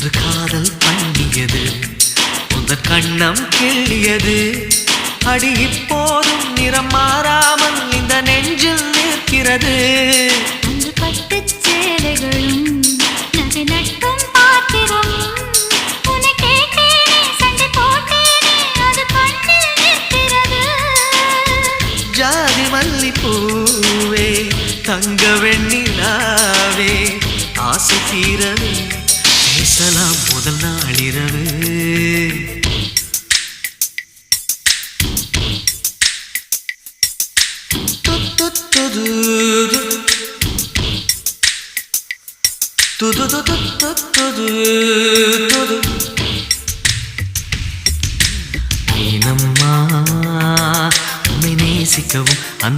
இன்று காதல் பண்ணியது உந்த கண்ணம் கிள்ளியது அடி இப்போதும் நிறம் மாறாமல் இந்த நெஞ்சில் நிற்கிறது அன்று பட்டுச் சேலைகளும் நகை நட்டும் பாத்திரம் உன்னை கேட்டேனே சண்டை போட்டேனே அது கண்ணில் நிற்கிறது ஜாதி மல்லிப்பூவே தங்க வெண்ணிலாவே ஆசை தீரவே பேசலாம் முதல் நாளிரவு மீனம்மா உன்னை நேசிக்கவும் அந்த